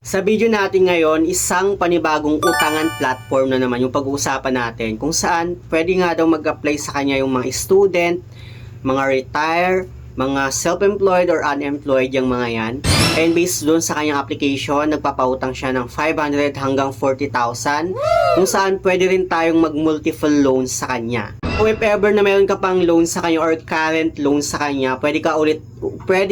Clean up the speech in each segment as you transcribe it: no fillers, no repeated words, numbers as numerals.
Sa video natin ngayon, isang panibagong utangan platform na naman yung pag-uusapan natin kung saan pwede nga daw mag-apply sa kanya yung mga student, mga retire, mga self-employed or unemployed yung mga yan. And based doon sa kanyang application, nagpapautang siya ng 500 hanggang 40,000 kung saan pwede rin tayong mag-multiple loans sa kanya. Kung if ever na meron ka pang loan sa kanya or current loan sa kanya, pwede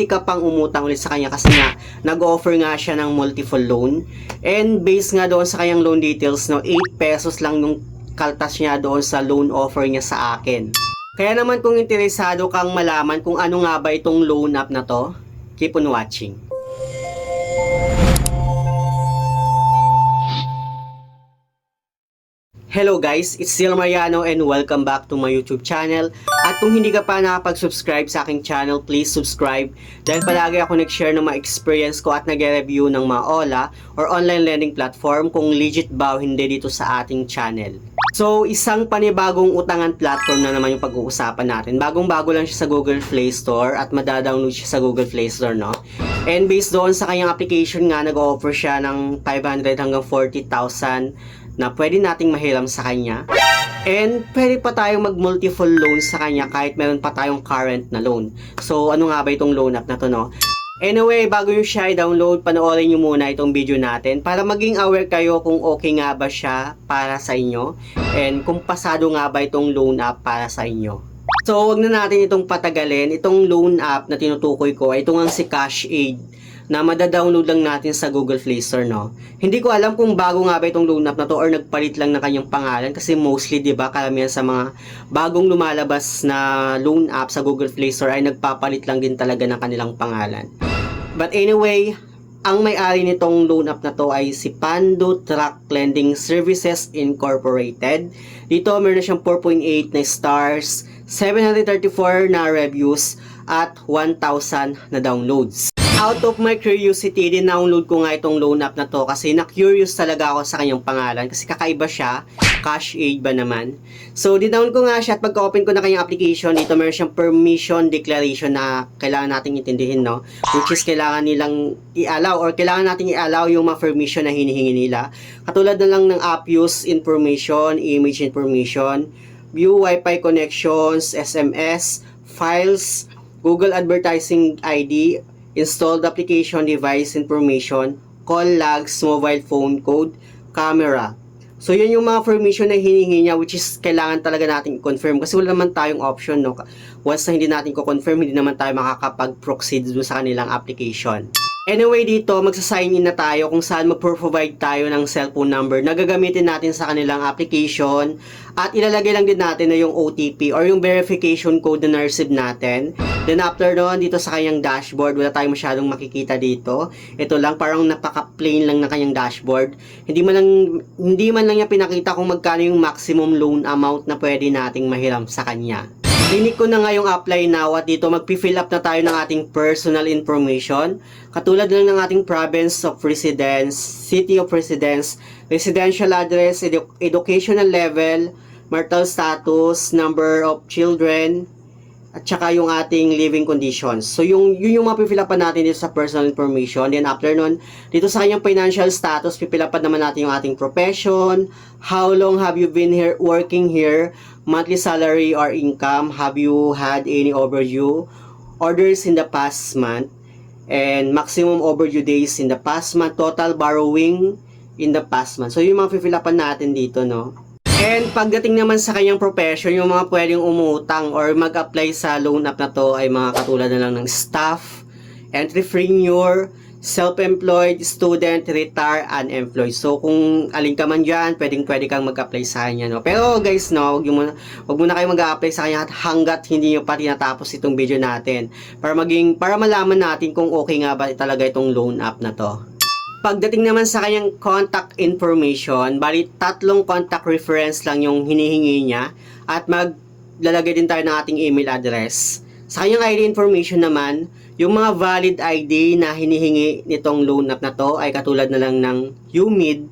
ka pang umutang ulit sa kanya kasi nga nag-offer nga siya ng multiple loan. And based nga doon sa kanyang loan details, no, 8 pesos lang yung kaltas niya doon sa loan offer niya sa akin. Kaya naman kung interesado kang malaman kung ano nga ba itong loan app na to, keep on watching. Hello guys, it's Ciel Mariano and welcome back to my YouTube channel. At kung hindi ka pa nakapag-subscribe sa aking channel, please subscribe dahil palagi ako nag-share ng mga experience ko at nag-review ng mga OLA or online lending platform kung legit ba o hindi dito sa ating channel. So, isang panibagong utangan platform na naman yung pag-uusapan natin. Bagong-bago lang siya sa Google Play Store at madadownload siya sa Google Play Store, no? And based doon sa kanyang application nga, nag-offer siya ng 500 hanggang 40,000 na pwede nating mahiram sa kanya. And pwede pa tayong mag-multiple loans sa kanya kahit meron pa tayong current na loan. So, ano nga ba itong loan app na to, no? Anyway, bago nyo siya i-download, panoorin nyo muna itong video natin para maging aware kayo kung okay nga ba siya para sa inyo and kung pasado nga ba itong loan app para sa inyo. So, wag na natin itong patagalin. Itong loan app na tinutukoy ko ay itong si Cash Aid na madadownload lang natin sa Google Play Store, no? Hindi ko alam kung bago nga ba itong loan app na to or nagpalit lang ng kanyang pangalan kasi mostly, di ba, karamihan sa mga bagong lumalabas na loan app sa Google Play Store ay nagpapalit lang din talaga ng kanilang pangalan. But anyway, ang may-ari nitong loan app na to ay si Pando Truck Lending Services Incorporated. Dito meron na siyang 4.8 na stars, 734 na reviews at 1,000 na downloads. Out of my curiosity, din-download ko nga itong loan app na to kasi na-curious talaga ako sa kanyang pangalan kasi kakaiba siya, Cash Aid ba naman. So, din-download ko nga siya at pagka-open ko na kanyang application, dito meron siyang permission declaration na kailangan nating intindihin, no? Which is kailangan nilang i-allow or kailangan nating i-allow yung mga permission na hinihingi nila. Katulad na lang ng app use information, image information, view Wi-Fi connections, SMS, files, Google Advertising ID, installed application device information, call logs, mobile phone code, camera. So, yun yung mga permission na hinihingi niya which is kailangan talaga natin i-confirm kasi wala naman tayong option, no? Once na hindi natin ko-confirm, hindi naman tayo makakapag-proceed dun sa kanilang application. Anyway, dito magsa-sign in na tayo kung saan mag-provide tayo ng cellphone number na gagamitin natin sa kanilang application at ilalagay lang din natin na yung OTP or yung verification code na na-receive natin. Then after nun, dito sa kanyang dashboard, wala tayong masyadong makikita dito. Ito lang, parang napaka-plain lang na kanyang dashboard. Hindi man lang niya pinakita kung magkano yung maximum loan amount na pwede nating mahiram sa kanya. Clinic ko na nga yung apply now at dito magpi-fill up na tayo ng ating personal information. Katulad lang ng ating province of residence, city of residence, residential address, educational level, marital status, number of children, at saka yung ating living conditions. So, yun yung mapifill upan natin dito sa personal information. Then, after nun, dito sa kanyang financial status, pipill upan naman natin yung ating profession, how long have you been here, working here, monthly salary or income, have you had any overdue orders in the past month, and maximum overdue days in the past month, total borrowing in the past month. So, yung mga pipill upan natin dito, no? And pagdating naman sa kanyang profession, yung mga pwedeng umutang or mag-apply sa loan app na to ay mga katulad na lang ng staff, entrepreneur, self-employed, student, retire, unemployed. So kung alin ka man dyan, pwede kang mag-apply sa kanya, no? Pero guys, no, wag muna kayo mag-apply sa kanya hanggat hindi nyo pa tinatapos itong video natin para malaman natin kung okay nga ba talaga itong loan app na to. Pagdating naman sa kanyang contact information, bali 3 contact reference lang yung hinihingi niya at maglalagay din tayo ng ating email address. Sa kanyang ID information naman, yung mga valid ID na hinihingi nitong loan app na to ay katulad na lang ng UMID,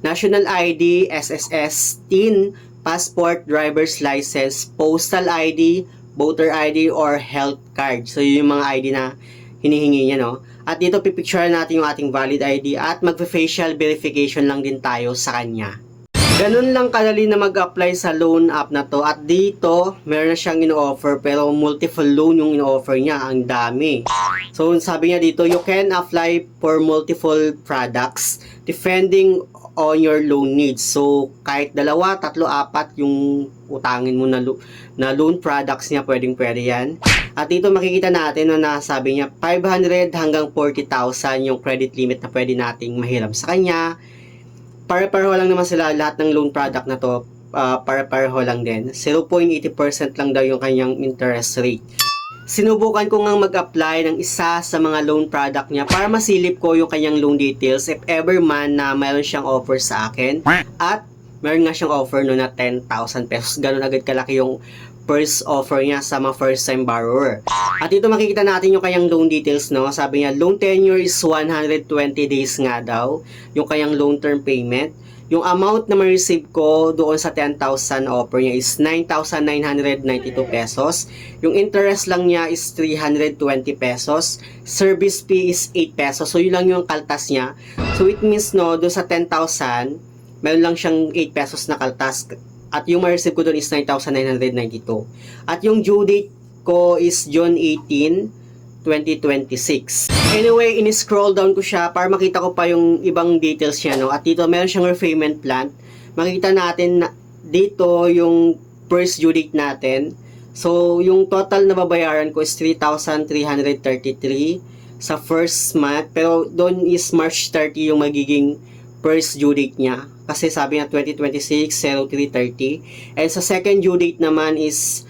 National ID, SSS, TIN, Passport, Driver's License, Postal ID, Voter ID, or Health Card. So, yun yung mga ID na hinihingi niya, no? At dito pipicture natin yung ating valid ID at magpa-facial verification lang din tayo sa kanya. Ganun lang kadali na mag-apply sa loan app na to. At dito, meron na siyang ino-offer pero multiple loan yung ino-offer niya. Ang dami. So, sabi niya dito, you can apply for multiple products depending on your loan needs. So, kahit 2, 3, 4 yung utangin mo na loan products niya, pwedeng-pwede yan. At dito makikita natin na nasabi niya 500 hanggang 40,000 yung credit limit na pwede nating mahiram sa kanya. Pare-pareho lang naman sila lahat ng loan product na to. Pare-pareho lang din. 0.80% lang daw yung kanyang interest rate. Sinubukan ko ngang mag-apply ng isa sa mga loan product niya para masilip ko yung kanyang loan details if ever man na mayroon siyang offer sa akin. At meron nga siyang offer no na 10,000 pesos. Ganun agad kalaki yung first offer niya sa mga first time borrower. At dito makikita natin yung kanyang loan details, no? Sabi niya, loan tenure is 120 days nga daw, yung kanyang loan term payment. Yung amount na ma-receive ko doon sa 10,000 offer niya is 9,992 pesos. Yung interest lang niya is 320 pesos. Service fee is 8 pesos. So, yun lang yung kaltas niya. So, it means, no, doon sa 10,000, meron lang siyang 8 pesos na kaltas. At yung ma-receive ko doon is 9,992. At yung due date ko is June 18, 2026. Anyway, in-scroll down ko siya para makita ko pa yung ibang details niya, no? At dito, meron siyang repayment plan. Makikita natin na dito yung first due date natin. So, yung total na babayaran ko is 3,333 sa first month. Pero doon is March 30 yung magiging first due date niya. Kasi sabi niya 2026, 0330. And sa second due date naman is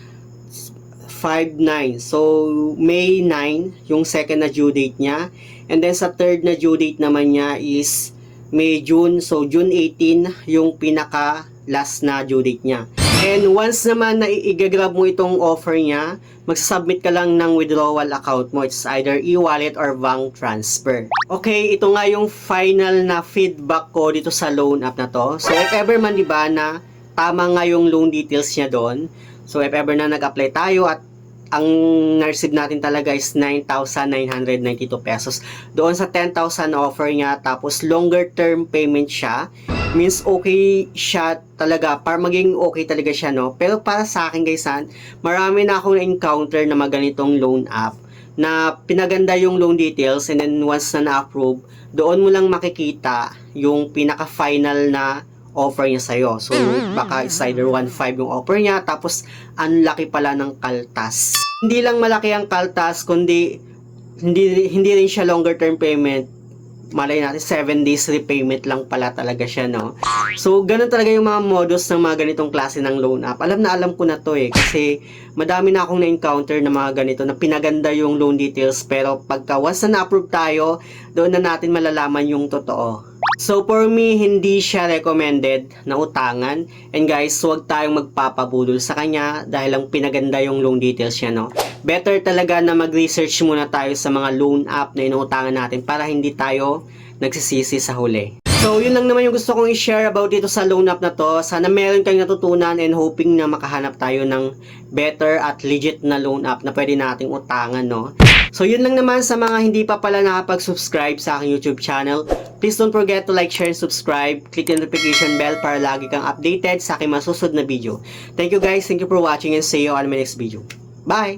5/9. So, May 9, yung second na due date niya. And then sa third na due date naman niya is May-June. So, June 18, yung pinaka last na due date niya. And once naman na i-grab mo itong offer niya, magsasubmit ka lang ng withdrawal account mo. It's either e-wallet or bank transfer. Okay, ito nga yung final na feedback ko dito sa loan app na to. So, if ever man, diba, na tama nga yung loan details niya doon. So, if ever na nag-apply tayo at ang na-receive natin talaga is 9,992 pesos. Doon sa 10,000 offer niya, tapos longer term payment siya, means okay siya talaga, para maging okay talaga siya, no? Pero para sa akin, guys, marami na akong na-encounter na maganitong loan app na pinaganda yung loan details and then once na na-approve, doon mo lang makikita yung pinaka-final na offer niya sa'yo. So, baka it's either 1.5 yung offer niya, tapos ang laki pala ng kaltas. Hindi lang malaki ang kaltas, kundi hindi rin siya longer term payment. Malay natin, 7 days repayment lang pala talaga siya, no? So, ganun talaga yung mga modus ng mga ganitong klase ng loan app. Alam na alam ko na to kasi madami na akong na-encounter na mga ganito na pinaganda yung loan details, pero pagka once na na-approve tayo, doon na natin malalaman yung totoo. So, for me, hindi siya recommended na utangan. And guys, huwag tayong magpapabudol sa kanya dahil lang pinaganda yung loan details niya, no? Better talaga na mag-research muna tayo sa mga loan app na inuutangan natin para hindi tayo nagsisisi sa huli. So, yun lang naman yung gusto kong i-share about dito sa loan app na to. Sana meron kayong natutunan and hoping na makahanap tayo ng better at legit na loan app na pwede nating utangan, no? So, yun lang naman sa mga hindi pa pala nakapag-subscribe sa aking YouTube channel. Please don't forget to like, share, and subscribe. Click the notification bell para lagi kang updated sa aking masusunod na video. Thank you guys. Thank you for watching and see you on my next video. Bye!